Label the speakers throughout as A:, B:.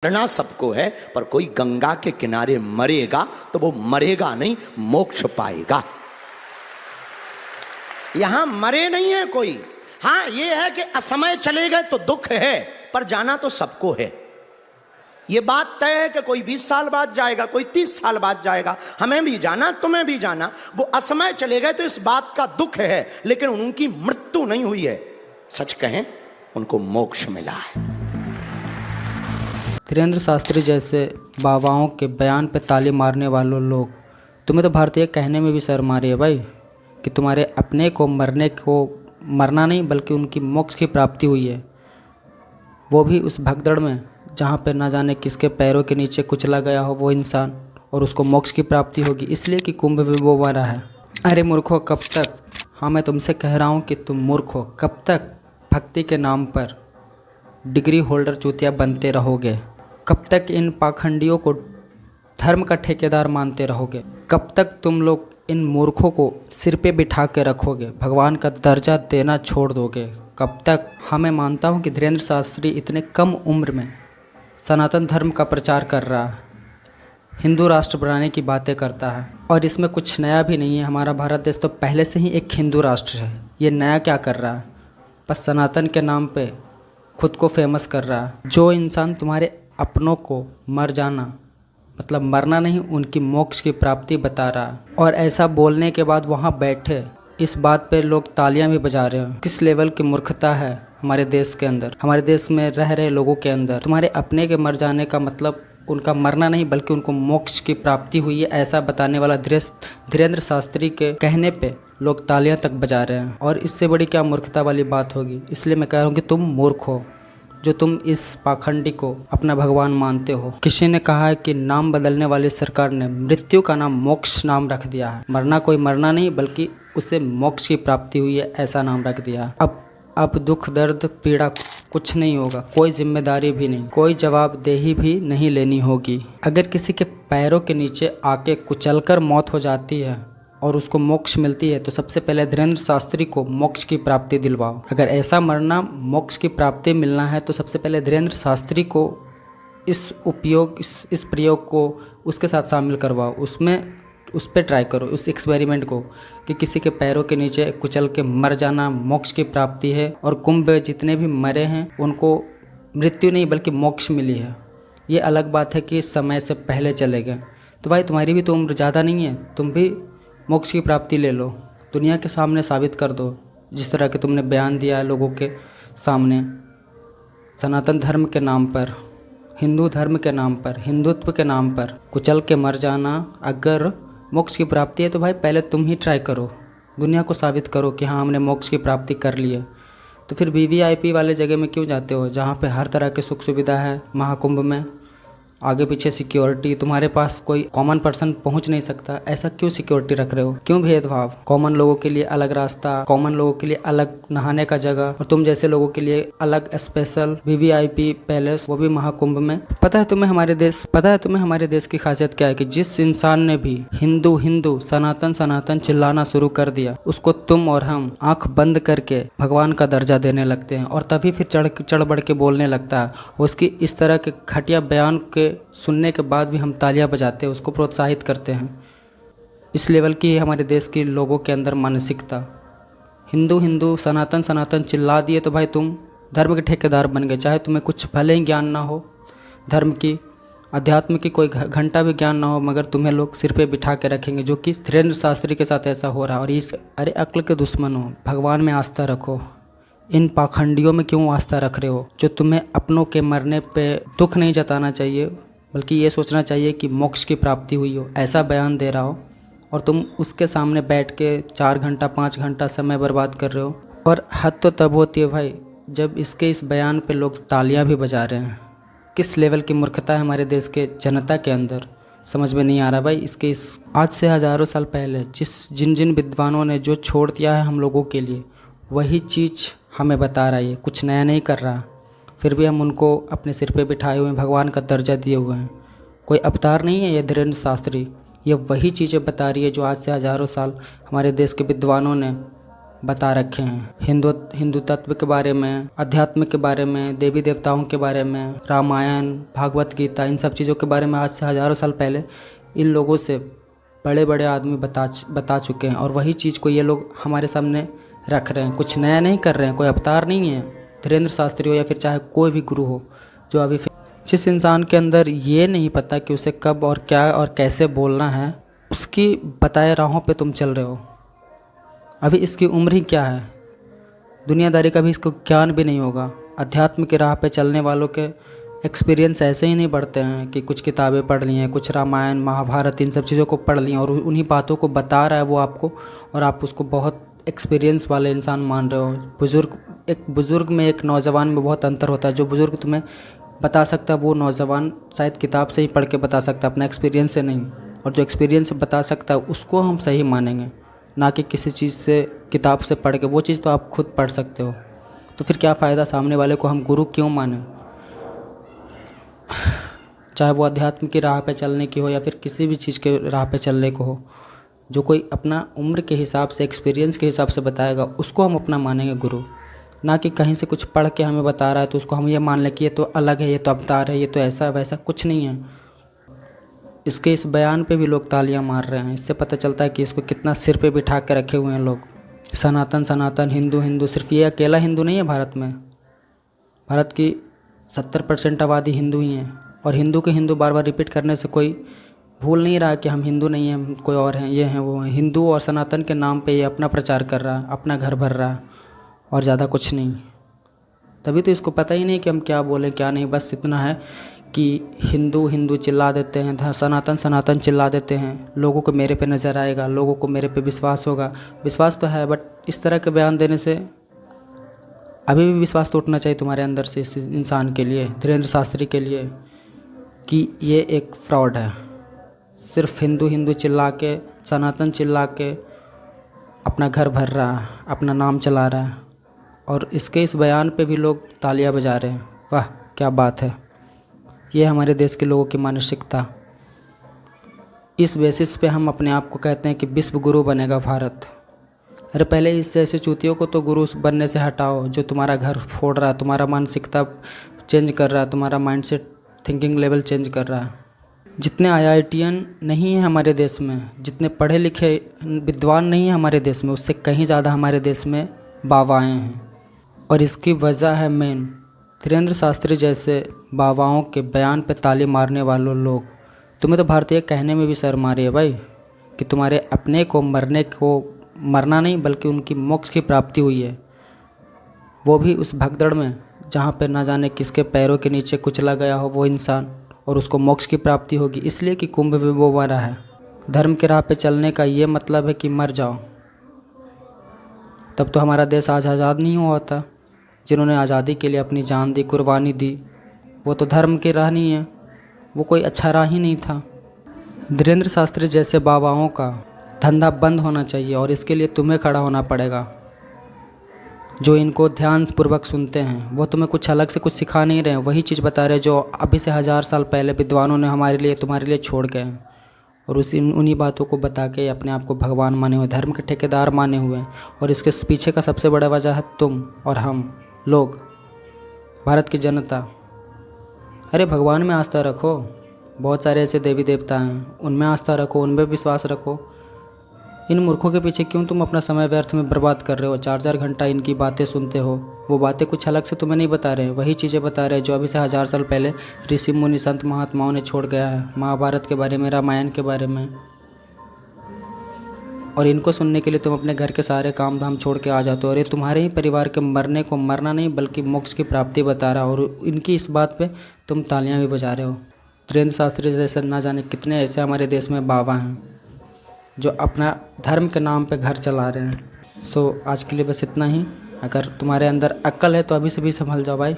A: मरना सबको है, पर कोई गंगा के किनारे मरेगा तो वो मरेगा नहीं, मोक्ष पाएगा। यहां मरे नहीं है कोई। हां ये है कि असमय चले गए तो दुख है, पर जाना तो सबको है। ये बात तय है कि कोई 20 साल बाद जाएगा, कोई 30 साल बाद जाएगा, हमें भी जाना, तुम्हें भी जाना। वो असमय चले गए तो इस बात का दुख है, लेकिन उनकी मृत्यु नहीं हुई है। सच कहें, उनको मोक्ष मिला है।
B: धीरेन्द्र शास्त्री जैसे बाबाओं के बयान पे ताली मारने वालों लोग, तुम्हें तो भारतीय कहने में भी शर्म आ रही है भाई कि तुम्हारे अपने को मरना नहीं बल्कि उनकी मोक्ष की प्राप्ति हुई है, वो भी उस भगदड़ में जहाँ पे ना जाने किसके पैरों के नीचे कुचला गया हो वो इंसान, और उसको मोक्ष की प्राप्ति होगी इसलिए कि कुंभ में वो मरा है। अरे मूर्खो, कब तक, हाँ मैं तुमसे कह रहा हूँ कि तुम मूर्ख हो, कब तक भक्ति के नाम पर डिग्री होल्डर चूतिया बनते रहोगे? कब तक इन पाखंडियों को धर्म का ठेकेदार मानते रहोगे? कब तक तुम लोग इन मूर्खों को सिर पे बिठा के रखोगे, भगवान का दर्जा देना छोड़ दोगे? कब तक? हाँ मैं मानता हूँ कि धीरेन्द्र शास्त्री इतने कम उम्र में सनातन धर्म का प्रचार कर रहा है, हिंदू राष्ट्र बनाने की बातें करता है, और इसमें कुछ नया भी नहीं है। हमारा भारत देश तो पहले से ही एक हिंदू राष्ट्र है, ये नया क्या कर रहा है? बस सनातन के नाम पे खुद को फेमस कर रहा है। जो इंसान तुम्हारे अपनों को मर जाना मतलब मरना नहीं, उनकी मोक्ष की प्राप्ति बता रहा है, और ऐसा बोलने के बाद वहाँ बैठे इस बात पे लोग तालियां भी बजा रहे हैं, किस लेवल की मूर्खता है हमारे देश के अंदर, हमारे देश में रह रहे लोगों के अंदर। तुम्हारे अपने के मर जाने का मतलब उनका मरना नहीं बल्कि उनको मोक्ष की प्राप्ति हुई है, ऐसा बताने वाला धीरेन्द्र शास्त्री के कहने पे लोग तालियां तक बजा रहे हैं, और इससे बड़ी क्या मूर्खता वाली बात होगी। इसलिए मैं कह रहा हूँ कि तुम मूर्ख हो जो तुम इस पाखंडी को अपना भगवान मानते हो। किसी ने कहा है कि नाम बदलने वाली सरकार ने मृत्यु का नाम मोक्ष नाम रख दिया है। मरना कोई मरना नहीं बल्कि उसे मोक्ष की प्राप्ति हुई है, ऐसा नाम रख दिया है। अब दुख दर्द पीड़ा कुछ नहीं होगा, कोई जिम्मेदारी भी नहीं, कोई जवाबदेही भी नहीं लेनी होगी। अगर किसी के पैरों के नीचे आके कुचलकर मौत हो जाती है और उसको मोक्ष मिलती है तो सबसे पहले धीरेन्द्र शास्त्री को मोक्ष की प्राप्ति दिलवाओ। अगर ऐसा मरना मोक्ष की प्राप्ति मिलना है तो सबसे पहले धीरेन्द्र शास्त्री को इस प्रयोग को उसके साथ शामिल करवाओ, उस पर ट्राई करो, उस एक्सपेरिमेंट को, कि किसी के पैरों के नीचे कुचल के मर जाना मोक्ष की प्राप्ति है, और कुंभ में जितने भी मरे हैं उनको मृत्यु नहीं बल्कि मोक्ष मिली है। ये अलग बात है कि समय से पहले चले गए। तो भाई तुम्हारी भी तो उम्र ज़्यादा नहीं है, तुम भी मोक्ष की प्राप्ति ले लो, दुनिया के सामने साबित कर दो जिस तरह के तुमने बयान दिया है लोगों के सामने। सनातन धर्म के नाम पर, हिंदू धर्म के नाम पर, हिंदुत्व के नाम पर कुचल के मर जाना अगर मोक्ष की प्राप्ति है तो भाई पहले तुम ही ट्राई करो, दुनिया को साबित करो कि हाँ हमने मोक्ष की प्राप्ति कर ली है। तो फिर वीवीआईपी वाले जगह में क्यों जाते हो जहाँ पे हर तरह की सुख सुविधा है? महाकुंभ में आगे पीछे सिक्योरिटी, तुम्हारे पास कोई कॉमन पर्सन पहुंच नहीं सकता, ऐसा क्यों सिक्योरिटी रख रहे हो? क्यों भेदभाव? कॉमन लोगों के लिए अलग रास्ता, कॉमन लोगों के लिए अलग नहाने का जगह, और तुम जैसे लोगों के लिए अलग स्पेशल वीवीआईपी पैलेस, वो भी महाकुंभ में। पता है तुम्हें हमारे देश की खासियत क्या है? कि जिस इंसान ने भी हिंदू हिंदू सनातन सनातन चिल्लाना शुरू कर दिया, उसको तुम और हम आंख बंद करके भगवान का दर्जा देने लगते हैं, और तभी फिर चढ़ बढ़ के बोलने लगता है। उसकी इस तरह के घटिया बयान के सुनने के बाद भी हम तालियां बजाते हैं, उसको प्रोत्साहित करते हैं। इस लेवल की हमारे देश के लोगों के अंदर मानसिकता। हिंदू हिंदू सनातन सनातन चिल्ला दिए तो भाई तुम धर्म के ठेकेदार बन गए, चाहे तुम्हें कुछ भले ही ज्ञान ना हो, धर्म की अध्यात्म की कोई घंटा भी ज्ञान ना हो, मगर तुम्हें लोग सिर पे बिठा के रखेंगे, जो कि धीरेन्द्र शास्त्री के साथ ऐसा हो रहा है। और अरे अक्ल के दुश्मन हो, भगवान में आस्था रखो, इन पाखंडियों में क्यों आस्था रख रहे हो? जो तुम्हें अपनों के मरने पे दुख नहीं जताना चाहिए बल्कि ये सोचना चाहिए कि मोक्ष की प्राप्ति हुई हो, ऐसा बयान दे रहा हो, और तुम उसके सामने बैठ के 4 घंटा 5 घंटा समय बर्बाद कर रहे हो। और हद तो तब होती है भाई जब इस बयान पे लोग तालियां भी बजा रहे हैं। किस लेवल की मूर्खता है हमारे देश के जनता के अंदर, समझ में नहीं आ रहा भाई। आज से हज़ारों साल पहले जिन विद्वानों ने जो छोड़ दिया है हम लोगों के लिए, वही चीज़ हमें बता रहा है, कुछ नया नहीं कर रहा। फिर भी हम उनको अपने सिर पे बिठाए हुए भगवान का दर्जा दिए हुए हैं। कोई अवतार नहीं है ये धीरेन्द्र शास्त्री, ये वही चीज़ें बता रही है जो आज से हज़ारों साल हमारे देश के विद्वानों ने बता रखे हैं। हिंदू तत्व के बारे में, अध्यात्म के बारे में, देवी देवताओं के बारे में, रामायण, भागवत गीता, इन सब चीज़ों के बारे में आज से हज़ारों साल पहले इन लोगों से बड़े बड़े आदमी बता चुके हैं। और वही चीज़ को ये लोग हमारे सामने रख रहे हैं। कुछ नया नहीं कर रहे हैं, कोई अवतार नहीं है। धीरेन्द्र शास्त्री हो या फिर चाहे कोई भी गुरु हो, जो अभी जिस इंसान के अंदर ये नहीं पता कि उसे कब और क्या और कैसे बोलना है, उसकी बताए राहों पे तुम चल रहे हो। अभी इसकी उम्र ही क्या है, दुनियादारी का भी इसको ज्ञान भी नहीं होगा। अध्यात्म की राह पे चलने वालों के एक्सपीरियंस ऐसे ही नहीं बढ़ते हैं कि कुछ किताबें पढ़ ली हैं, कुछ रामायण महाभारत इन सब चीज़ों को पढ़ ली हैं और उन्हीं बातों को बता रहा है वो आपको, और आप उसको बहुत एक्सपीरियंस वाले इंसान मान रहे हो। एक बुज़ुर्ग में एक नौजवान में बहुत अंतर होता है। जो बुज़ुर्ग तुम्हें बता सकता है वो नौजवान शायद किताब से ही पढ़ के बता सकता है, अपना एक्सपीरियंस से नहीं। और जो एक्सपीरियंस से बता सकता है उसको हम सही मानेंगे, ना कि किसी चीज़ से किताब से पढ़ के। वो चीज़ तो आप खुद पढ़ सकते हो, तो फिर क्या फ़ायदा सामने वाले को हम गुरु क्यों माने, चाहे वो अध्यात्म की राह पे चलने की हो या फिर किसी भी चीज़ के राह पे चलने को हो। जो कोई अपना उम्र के हिसाब से, एक्सपीरियंस के हिसाब से बताएगा उसको हम अपना मानेंगे गुरु, ना कि कहीं से कुछ पढ़ के हमें बता रहा है तो उसको हम ये मान लें कि ये तो अलग है, ये तो अवतार है, ये तो ऐसा वैसा कुछ नहीं है। इसके इस बयान पे भी लोग तालियां मार रहे हैं। इससे पता चलता है कि इसको कितना सिर पे बिठा के रखे हुए हैं लोग। सनातन सनातन हिंदू, सिर्फ ये अकेला हिंदू नहीं है भारत में। भारत की 70% आबादी हिंदू ही है, और हिंदू के हिंदू बार बार रिपीट करने से कोई भूल नहीं रहा कि हम हिंदू नहीं हैं, हम कोई और हैं, ये हैं वो हैं। हिंदू और सनातन के नाम पे ये अपना प्रचार कर रहा है, अपना घर भर रहा है और ज़्यादा कुछ नहीं। तभी तो इसको पता ही नहीं कि हम क्या बोलें क्या नहीं। बस इतना है कि हिंदू हिंदू चिल्ला देते हैं, सनातन सनातन चिल्ला देते हैं। लोगों को मेरे पे नज़र आएगा, लोगों को मेरे पे विश्वास होगा। विश्वास तो है, बट इस तरह के बयान देने से अभी भी विश्वास तो उठना चाहिए तुम्हारे अंदर से इस इंसान के लिए, धीरेन्द्र शास्त्री के लिए, कि ये एक फ्रॉड है। सिर्फ हिंदू हिंदू चिल्ला के, सनातन चिल्ला के अपना घर भर रहा है, अपना नाम चला रहा है, और इसके इस बयान पे भी लोग तालियां बजा रहे हैं। वाह क्या बात है। ये हमारे देश के लोगों की मानसिकता। इस बेसिस पे हम अपने आप को कहते हैं कि विश्व गुरु बनेगा भारत। अरे पहले इससे ऐसे चूतियों को तो गुरु बनने से हटाओ, जो तुम्हारा घर फोड़ रहा है, तुम्हारा मानसिकता चेंज कर रहा है, तुम्हारा माइंडसेट थिंकिंग लेवल चेंज कर रहा है। जितने IITian नहीं हैं हमारे देश में, जितने पढ़े लिखे विद्वान नहीं हैं हमारे देश में, उससे कहीं ज़्यादा हमारे देश में बावाएँ हैं। और इसकी वजह है मेन धीरेन्द्र शास्त्री जैसे बाबाओं के बयान पे ताली मारने वालों लोग। तुम्हें तो भारतीय कहने में भी शर्म आ रही है भाई कि तुम्हारे अपने को मरना नहीं बल्कि उनकी मोक्ष की प्राप्ति हुई है, वो भी उस भगदड़ में जहाँ पे ना जाने किसके पैरों के नीचे कुचला गया हो वो इंसान, और उसको मोक्ष की प्राप्ति होगी इसलिए कि कुंभ में वो मरा है। धर्म के राह पे चलने का ये मतलब है कि मर जाओ। तब तो हमारा देश आज आज़ाद नहीं हुआ होता। जिन्होंने आज़ादी के लिए अपनी जान दी, कुर्बानी दी, वो तो धर्म की राह नहीं है, वो कोई अच्छा राह ही नहीं था। धीरेन्द्र शास्त्री जैसे बाबाओं का धंधा बंद होना चाहिए, और इसके लिए तुम्हें खड़ा होना पड़ेगा। जो इनको ध्यानपूर्वक सुनते हैं वो तुम्हें कुछ अलग से कुछ सिखा नहीं रहे हैं, वही चीज़ बता रहे जो अभी से 1000 साल पहले विद्वानों ने हमारे लिए तुम्हारे लिए छोड़ गए हैं। और उन्हीं बातों को बता के अपने आप को भगवान माने हुए, धर्म के ठेकेदार माने हुए हैं। और इसके पीछे का सबसे बड़ा वजह है तुम और हम लोग, भारत की जनता। अरे भगवान में आस्था रखो, बहुत सारे ऐसे देवी देवता हैं, उनमें आस्था रखो, उनमें विश्वास रखो। इन मूर्खों के पीछे क्यों तुम अपना समय व्यर्थ में बर्बाद कर रहे हो? 4-4 घंटा इनकी बातें सुनते हो, वो बातें कुछ अलग से तुम्हें नहीं बता रहे हैं, वही चीज़ें बता रहे हैं जो अभी से 1000 साल पहले ऋषि मुनि संत महात्माओं ने छोड़ गया है, महाभारत के बारे में, रामायण के बारे में। और इनको सुनने के लिए तुम अपने घर के सारे काम धाम छोड़ के आ जाते हो, और ये तुम्हारे ही परिवार के मरने को मरना नहीं बल्कि मोक्ष की प्राप्ति बता रहा, और इनकी इस बात पे तुम तालियां भी बजा रहे हो। धीरेन्द्र शास्त्री जैसे ना जाने कितने ऐसे हमारे देश में बाबा हैं जो अपना धर्म के नाम पे घर चला रहे हैं। सो आज के लिए बस इतना ही। अगर तुम्हारे अंदर अक्ल है तो अभी से भी संभल जाओ भाई।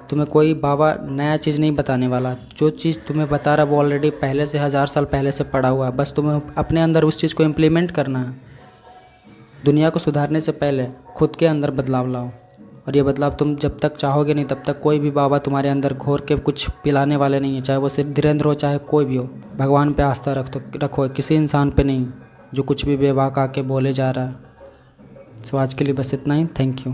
B: तुम्हें कोई बाबा नया चीज़ नहीं बताने वाला, जो चीज़ तुम्हें बता रहा है वो ऑलरेडी पहले से 1000 साल पहले से पड़ा हुआ है। बस तुम्हें अपने अंदर उस चीज़ को इम्प्लीमेंट करना है। दुनिया को सुधारने से पहले खुद के अंदर बदलाव लाओ, और ये बदलाव तुम जब तक चाहोगे नहीं तब तक कोई भी बाबा तुम्हारे अंदर घोर के कुछ पिलाने वाले नहीं है, चाहे वो सिर्फ धीरेन्द्र हो चाहे कोई भी हो। भगवान पे आस्था रखो, किसी इंसान पे नहीं जो कुछ भी बेबाक आके बोले जा रहा है। सो आज के लिए बस इतना ही। Thank you.